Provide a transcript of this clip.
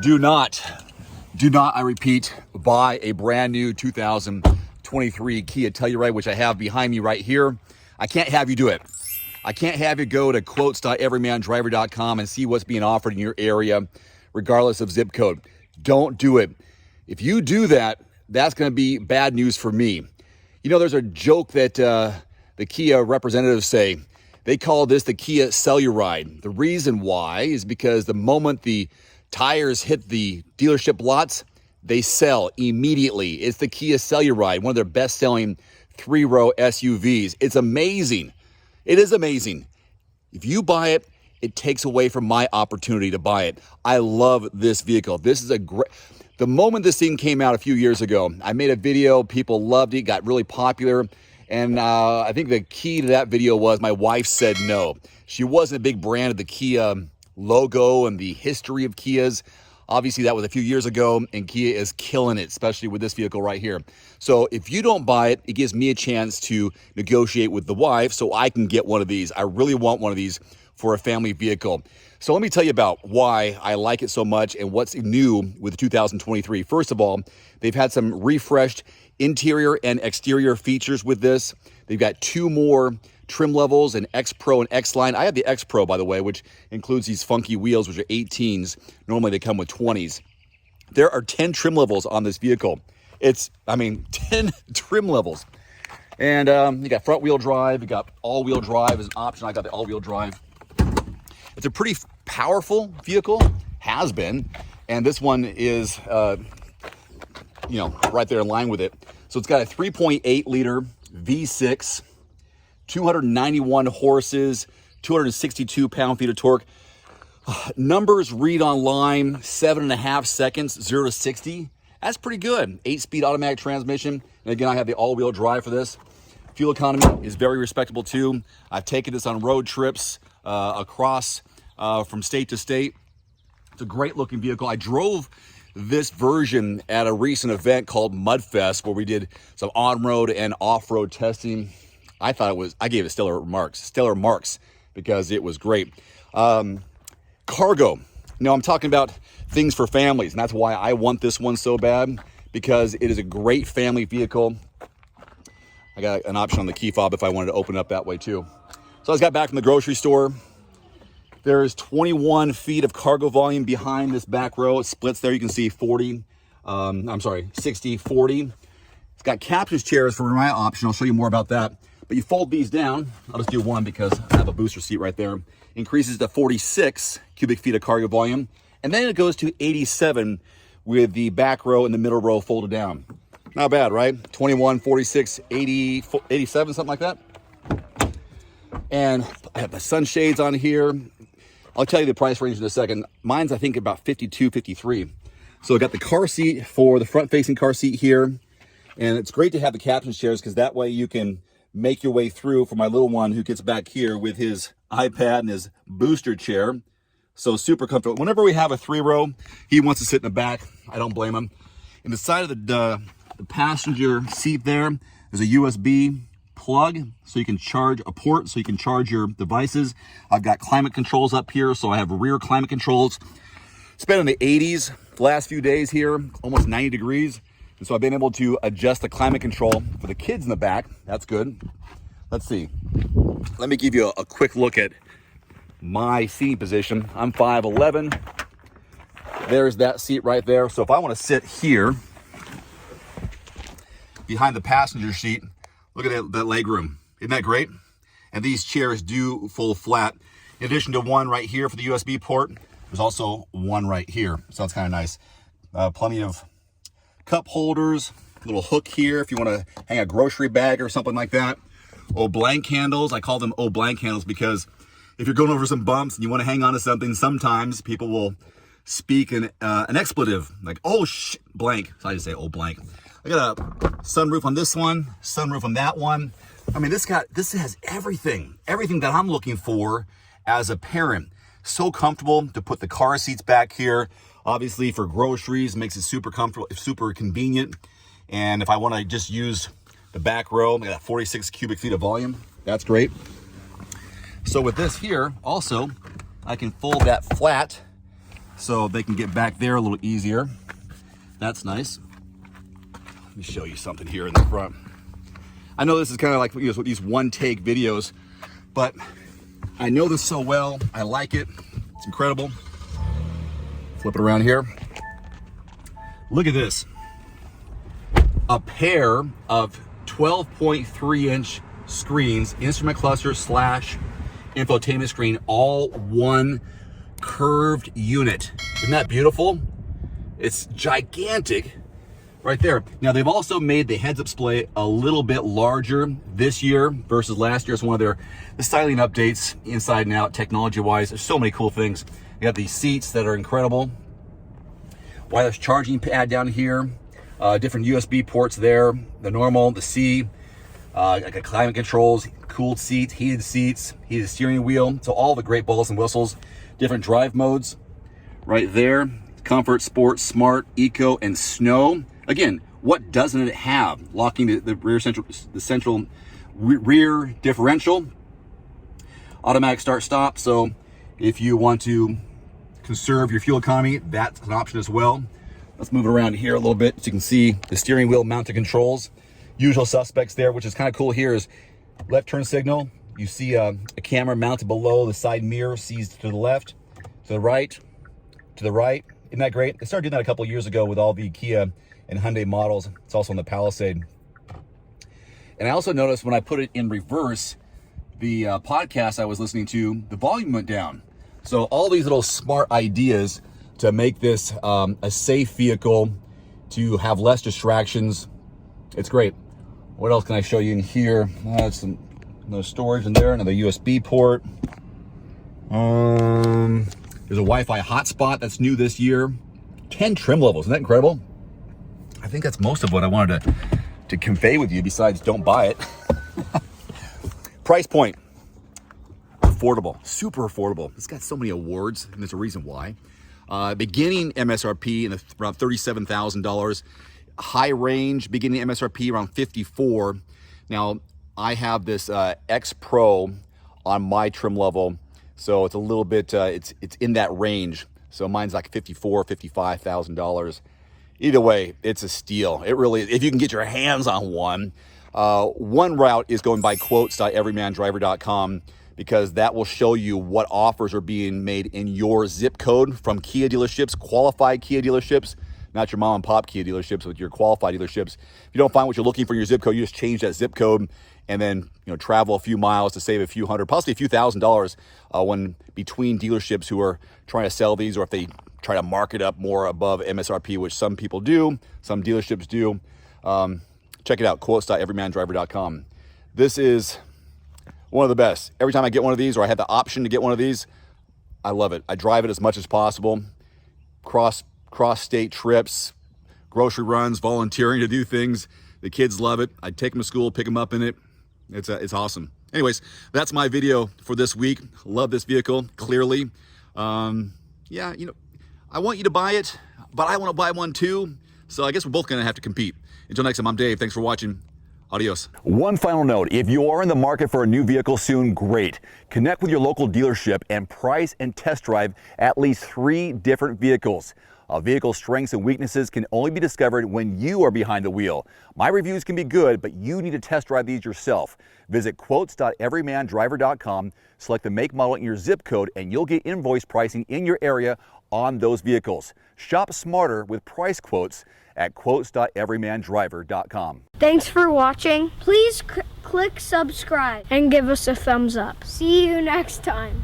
Do not, I repeat, buy a brand new 2023 Kia Telluride, which I have behind me right here. I can't have you do it. I can't have you go to quotes.everymandriver.com and see what's being offered in your area, regardless of zip code. Don't do it. If you do that, that's going to be bad news for me. You know, there's a joke that the Kia representatives say. They call this the Kia Telluride. The reason why is because the moment the tires hit the dealership lots, they sell immediately. It's the Kia Telluride, one of their best-selling three-row SUVs. It's amazing. It is amazing. If you buy it, it takes away from my opportunity to buy it. I love this vehicle. This is a great... The moment this thing came out a few years ago, I made a video. People loved it, got really popular. And I think the key to that video was my wife said no. She wasn't a big brand of the Kia logo and the history of Kias. Obviously, that was a few years ago, and Kia is killing it, especially with this vehicle right here. So if you don't buy it, it gives me a chance to negotiate with the wife so I can get one of these. I really want one of these for a family vehicle. So let me tell you about why I like it so much and what's new with 2023. First of all, they've had some refreshed interior and exterior features with this. They've got two more trim levels, an X Pro and X Line. I have the X Pro, by the way, which includes these funky wheels, which are 18s. Normally they come with 20s. There are 10 trim levels on this vehicle. 10 trim levels. And you got front wheel drive, you got all wheel drive as an option. I got the all wheel drive. It's a pretty powerful vehicle, has been, and this one is, right there in line with it. So it's got a 3.8 liter V6, 291 horses, 262 pound-feet of torque. Numbers read online 7.5 seconds, 0 to 60. That's pretty good. 8-speed automatic transmission. And again, I have the all-wheel drive for this. Fuel economy is very respectable too. I've taken this on road trips across from state to state. It's a great looking vehicle. I drove this version at a recent event called Mudfest where we did some on-road and off-road testing. I gave it stellar marks because it was great. Cargo. I'm talking about things for families, and that's why I want this one so bad, because it is a great family vehicle. I got an option on the key fob if I wanted to open it up that way too. So I just got back from the grocery store. There's 21 feet of cargo volume behind this back row. It splits there. You can see 60, 40. It's got captain's chairs for my option. I'll show you more about that. But you fold these down. I'll just do one because I have a booster seat right there. Increases to 46 cubic feet of cargo volume. And then it goes to 87 with the back row and the middle row folded down. Not bad, right? 21, 46, 80, 87, something like that. And I have the sunshades on here. I'll tell you the price range in a second. Mine's, I think, about 52, 53. So I got the car seat for the front-facing car seat here. And it's great to have the captain's chairs because that way you can make your way through for my little one who gets back here with his iPad and his booster chair. So super comfortable. Whenever we have a 3-row, he wants to sit in the back. I don't blame him. In the side of the passenger seat there's a USB plug so you can charge a port so you can charge your devices. I've got climate controls up here, so I have rear climate controls. It's been in the 80s the last few days here, almost 90 degrees. And so I've been able to adjust the climate control for the kids in the back. That's good. Let's see. Let me give you a quick look at my seating position. I'm 5'11". There's that seat right there. So if I want to sit here behind the passenger seat, look at that leg room. Isn't that great? And these chairs do fold flat. In addition to one right here for the USB port, there's also one right here. So that's kind of nice. Plenty of cup holders, little hook here if you want to hang a grocery bag or something like that. blank handles. I call them blank handles because if you're going over some bumps and you want to hang on to something, sometimes people will speak an expletive like, oh, blank. So I just say, blank. I got a sunroof on this one, sunroof on that one. I mean, this has everything that I'm looking for as a parent. So comfortable to put the car seats back here. Obviously for groceries, makes it super comfortable, super convenient. And if I want to just use the back row, I got 46 cubic feet of volume. That's great. So with this here, also, I can fold that flat so they can get back there a little easier. That's nice. Let me show you something here in the front. I know this is kind of like, you know, these one-take videos, but I know this so well. I like it. It's incredible. Flip it around here. Look at this. A pair of 12.3-inch screens, instrument cluster / infotainment screen, all one curved unit. Isn't that beautiful? It's gigantic right there. Now, they've also made the heads-up display a little bit larger this year versus last year. It's one of their styling updates, inside and out, technology-wise. There's so many cool things. You got these seats that are incredible. Wireless charging pad down here. Different USB ports there. The normal, the C, like climate controls, cooled seats, heated steering wheel. So all the great bells and whistles. Different drive modes right there. Comfort, Sport, Smart, Eco, and Snow. Again, what doesn't it have? Locking the central rear differential. Automatic start-stop. So if you want to conserve your fuel economy, that's an option as well. Let's move it around here a little bit so you can see the steering wheel mounted controls. Usual suspects there, which is kind of cool here, is left turn signal. You see a camera mounted below the side mirror, sees to the left, to the right, to the right. Isn't that great? They started doing that a couple of years ago with all the Kia and Hyundai models. It's also on the Palisade. And I also noticed when I put it in reverse, the podcast I was listening to, the volume went down. So all these little smart ideas to make this a safe vehicle, to have less distractions. It's great. What else can I show you in here? Some no storage in there, another USB port. There's a Wi-Fi hotspot that's new this year. 10 trim levels, isn't that incredible? I think that's most of what I wanted to convey with you, besides don't buy it. Price point. Affordable, super affordable. It's got so many awards, and there's a reason why. Beginning MSRP in around $37,000. High range, beginning MSRP around $54,000. Now, I have this X Pro on my trim level, so it's a little bit, it's in that range. So mine's like $54,000, $55,000. Either way, it's a steal. It really is. If you can get your hands on one. One route is going by quotes.everymandriver.com, because that will show you what offers are being made in your zip code from Kia dealerships, qualified Kia dealerships, not your mom and pop Kia dealerships, but your qualified dealerships. If you don't find what you're looking for in your zip code, you just change that zip code and then, you know, travel a few miles to save a few hundred, possibly a few $1,000s when between dealerships who are trying to sell these, or if they try to mark it up more above MSRP, which some people do, some dealerships do. Check it out, quotes.everymandriver.com. This is one of the best. Every time I get one of these, or I have the option to get one of these, I love it. I drive it as much as possible. Cross-state trips, grocery runs, volunteering to do things. The kids love it. I take them to school, pick them up in it. It's awesome. Anyways, that's my video for this week. Love this vehicle, clearly. Yeah, you know, I want you to buy it, but I want to buy one too. So I guess we're both going to have to compete. Until next time, I'm Dave. Thanks for watching. Adios. One final note, if you are in the market for a new vehicle soon, great. Connect with your local dealership and price and test drive at least 3 different vehicles. A vehicle's strengths and weaknesses can only be discovered when you are behind the wheel. My reviews can be good, but you need to test drive these yourself. Visit quotes.everymandriver.com, select the make, model, and your zip code, and you'll get invoice pricing in your area on those vehicles. Shop smarter with price quotes at quotes.everymandriver.com. Thanks for watching. Please click subscribe and give us a thumbs up. See you next time.